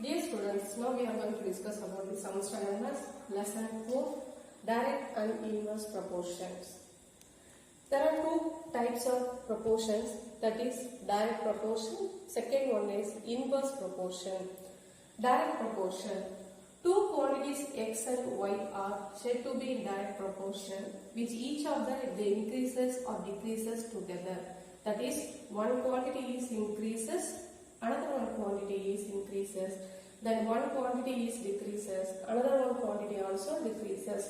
Dear students, now we are going to discuss about the 7th standard maths lesson 4, direct and inverse proportions. There are two types of proportions, that is direct proportion. Second one is inverse proportion. Direct proportion. Two quantities x and y are said to be in direct proportion, which each of them they increases or decreases together. That is, one quantity is increases, another one quantity is increases, then one quantity is decreases, another one quantity also decreases.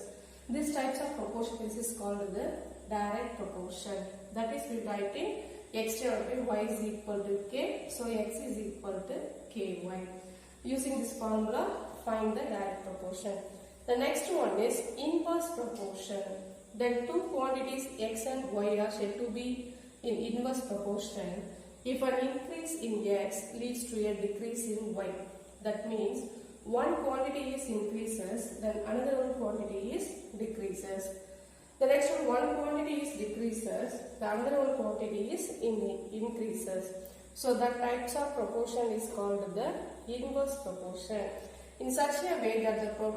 This types of proportion is called the direct proportion. That is, we write in x divided by y is equal to k, so x is equal to ky. Using this formula, find the direct proportion. The next one is inverse proportion. Then two quantities x and y are said to be in inverse proportion if an increase in x leads to a decrease in y. That means one quantity is increases, then another one quantity is decreases. The next one quantity is decreases, the other one quantity is increases. So the types of proportion is called the inverse proportion. In such a way that the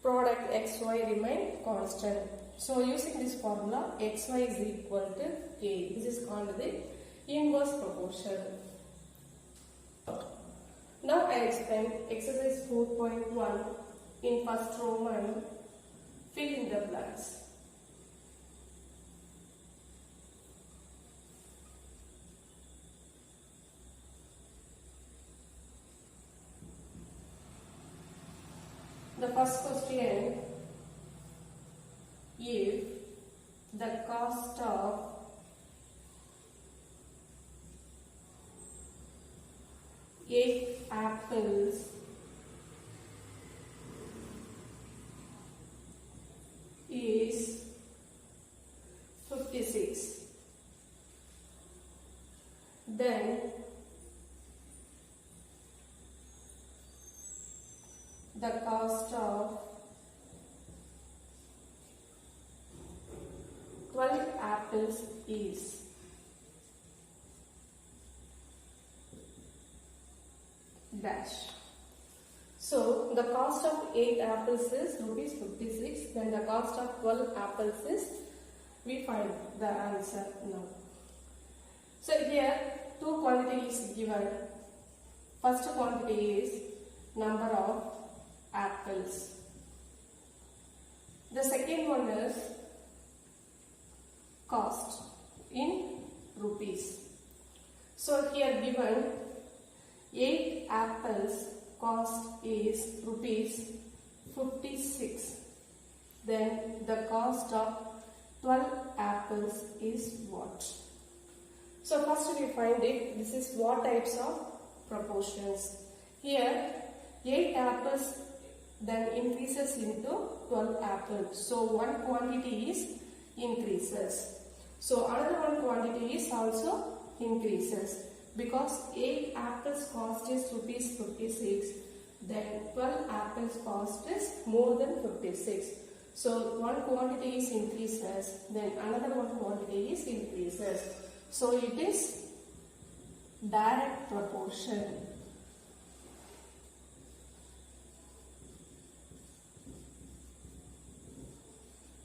product xy remain constant. So using this formula, xy is equal to k. This is called the inverse proportion. Now I explain exercise 4.1 in first Roman. Fill in the blanks. The first question, if the cost of eight apples is 56, then the cost of 12 apples is dash. So the cost of 8 apples is rupees 56, then the cost of 12 apples is, we find the answer now. So here two quantities given. First quantity is number of apples. The second one is cost in rupees. So here given 8 apples cost is rupees 56. Then the cost of 12 apples is what? So first we find it. This is what types of proportions. Here 8 apples then increases into 12 apples. So one quantity is increases. So another one quantity is also increases. Because 8 apples cost is rupees 56, then 12 apples cost is more than 56. So one quantity is increases, then another one quantity is increases. So it is direct proportion.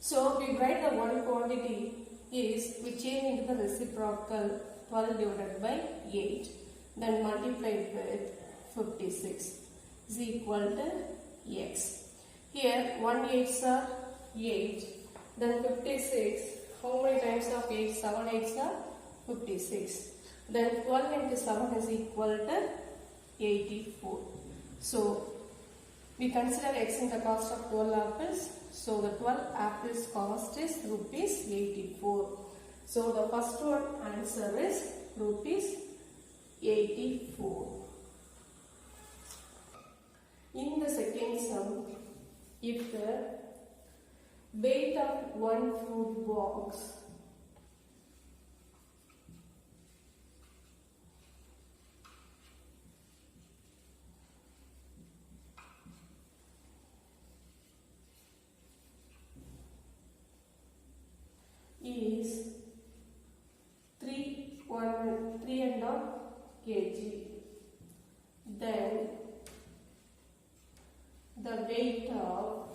So we write the one quantity is, we change into the reciprocal 12 divided by 8, then multiplied with 56 is equal to x. Here 1 8s are 8, then 56, how many times of 8? 7 8s are 56. Then 12 into 7 is equal to 84. So we consider x in the cost of 12 apples. So the 12 apples cost is rupees 84. So the first one answer is rupees 84. In the second sum, if the weight of one fruit box is 3.5 kg, then the weight of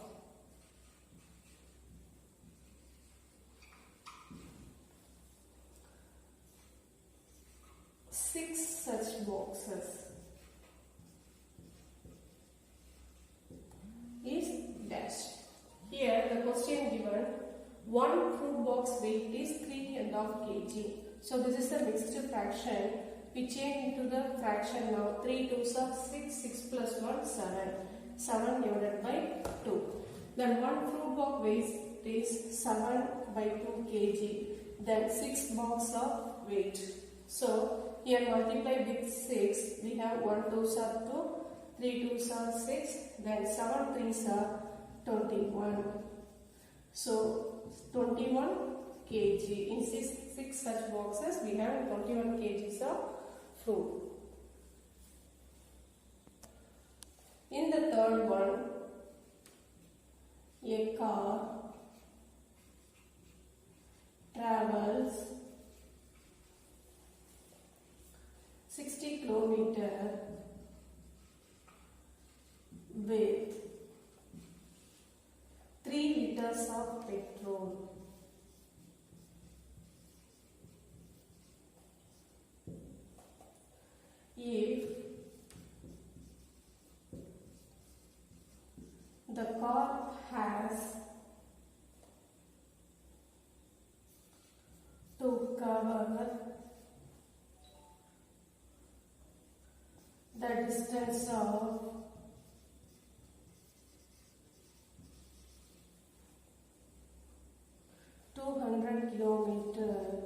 6 such boxes is dash. Here the question given, one fruit box weight is 3.5 kg. So this is the mixed fraction. We change into the fraction now. 3 2s are 6, 6 plus 1 7. 7 divided by 2. Then one fruit box weight is 7 by 2 kg. Then 6 box of weight. So here multiply with 6. We have 1 2s are 2, 3 2s are 6. Then 7 3s are 21. So 21 kg. In 6 such boxes we have 21 kgs of fruit. In the third one, a car travels 60 kilometers with 3 liters of petrol. If the car has to cover the distance of 200 kilometers,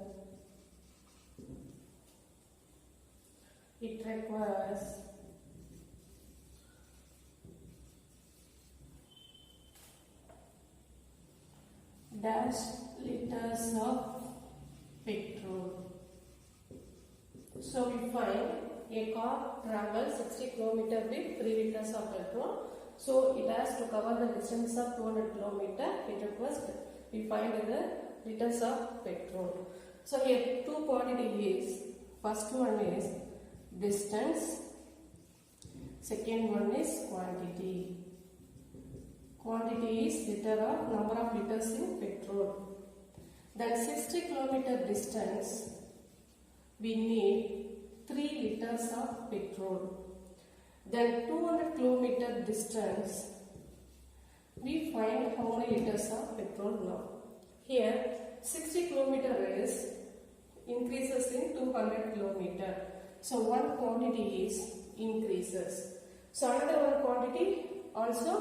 it requires dash liters of petrol. So we find a car travels 60 kilometers with 3 liters of petrol. So it has to cover the distance of 200 kilometers. It requires, we find the liters of petrol. So here two quantities. First one is distance. Second one is quantity. Quantity is liter of number of liters in petrol. Then 60 kilometer distance we need 3 liters of petrol. Then 200 kilometer distance we find how many liters of petrol now. Here 60 kilometer is increases in 200 kilometer. So one quantity is increases. So another one quantity also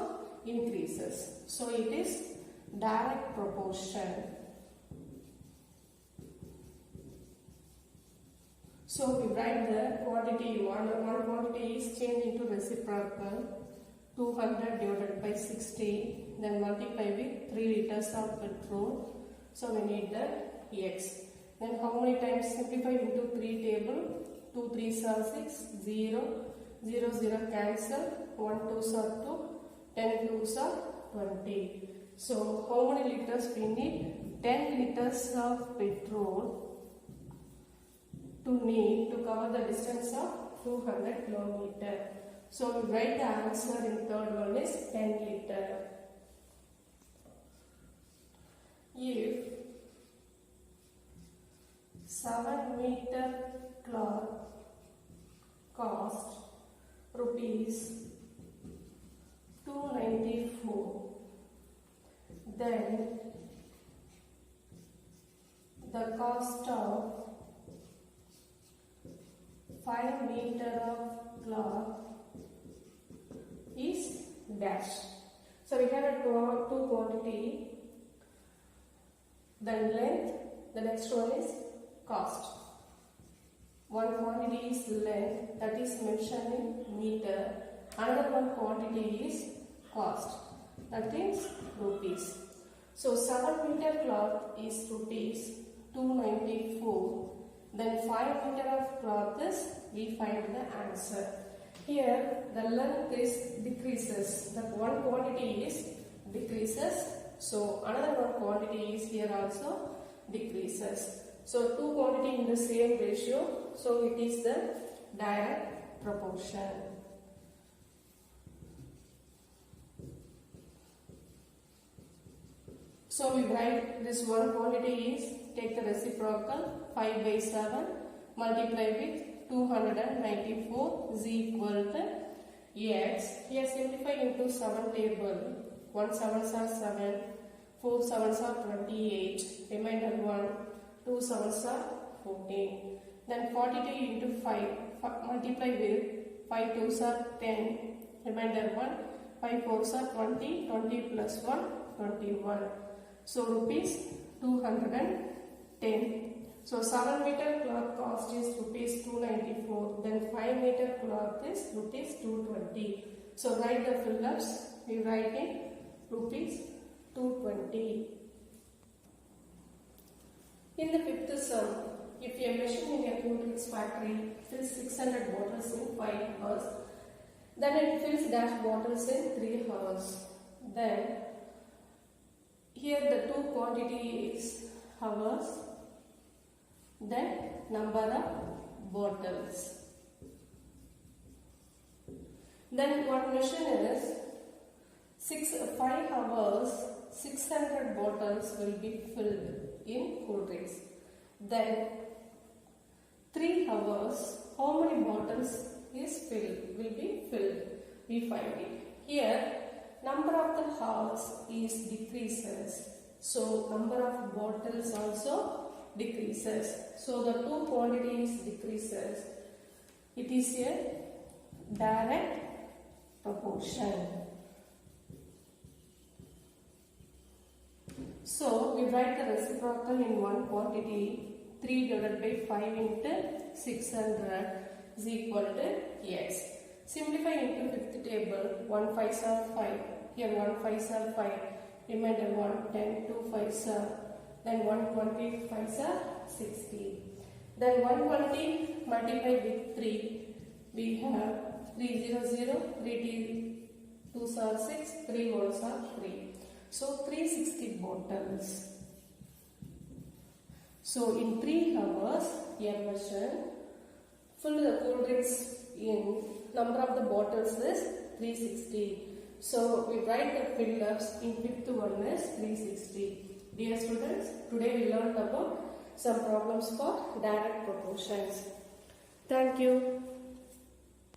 increases. So it is direct proportion. So we write the quantity one quantity is changed into reciprocal. 200 divided by 60, then multiply with 3 liters of petrol. So we need the x. Then how many times simplify into 3 table? 2 3s are 6, 0, 0 0 cancel, 1 2s are 2, 10 2s are 20. So how many liters we need? 10 liters of petrol to cover the distance of 200 kilometers. So we write the answer in third one is 10 liter. If 7-meter cloth cost rupees 294, then the cost of 5 meter of cloth is dash. So we have a two quantity, then length, the next one is cost. One quantity is length, that is mentioned in meter. Another one quantity is cost, that is rupees. So 7 meter cloth is rupees 294. Then 5 meter of cloth is, we find the answer. Here the length is decreases. The one quantity is decreases. So another one quantity is here also decreases. So two quantity in the same ratio. So it is the direct proportion. So we write this one quantity is, take the reciprocal 5 by 7 multiply with 294 is equal to x. Here simplify into 7 table. 1 7s are 7, 4 7s are 28, remainder 1, 2 7s are 14. Then 42 into 5 multiply with 5 2s are 10, remainder 1, 5 4s are 20, 20 plus 1, 21. So rupees 210. So 7 meter cloth cost is rupees 294. Then 5 meter cloth is rupees 220. So write the fill-ups. We write in rupees 220. In the fifth sum, if a machine in a cool drinks factory fills 600 bottles in 5 hours, then it fills dash bottles in 3 hours. Then here the two quantity is hours, then number of bottles. Then what machine is 5 hours 600 bottles will be filled in cool drinks. Then 3 hours how many bottles is filled will be filled. We find it. Here number of the hours is decreases. So number of bottles also decreases. So the two quantities decreases. It is a direct proportion. So we write the reciprocal in one quantity. 3 divided by 5 into 600 is equal to x. Simplify into fifth table. 1 5s are 5. Here 1 5s are 5. Remainder 1 10 2 5s are. Then 120 5s are 60. Then 120 multiplied with 3. We have 300. 3 2s are 6. 3 1s are 3. So 360 bottles. So in 3 hours, a machine fill the cool drinks in. Number of the bottles is 360. So we write the fill-ups in fifth one is 360. Dear students, today we learned about some problems for direct proportions. Thank you.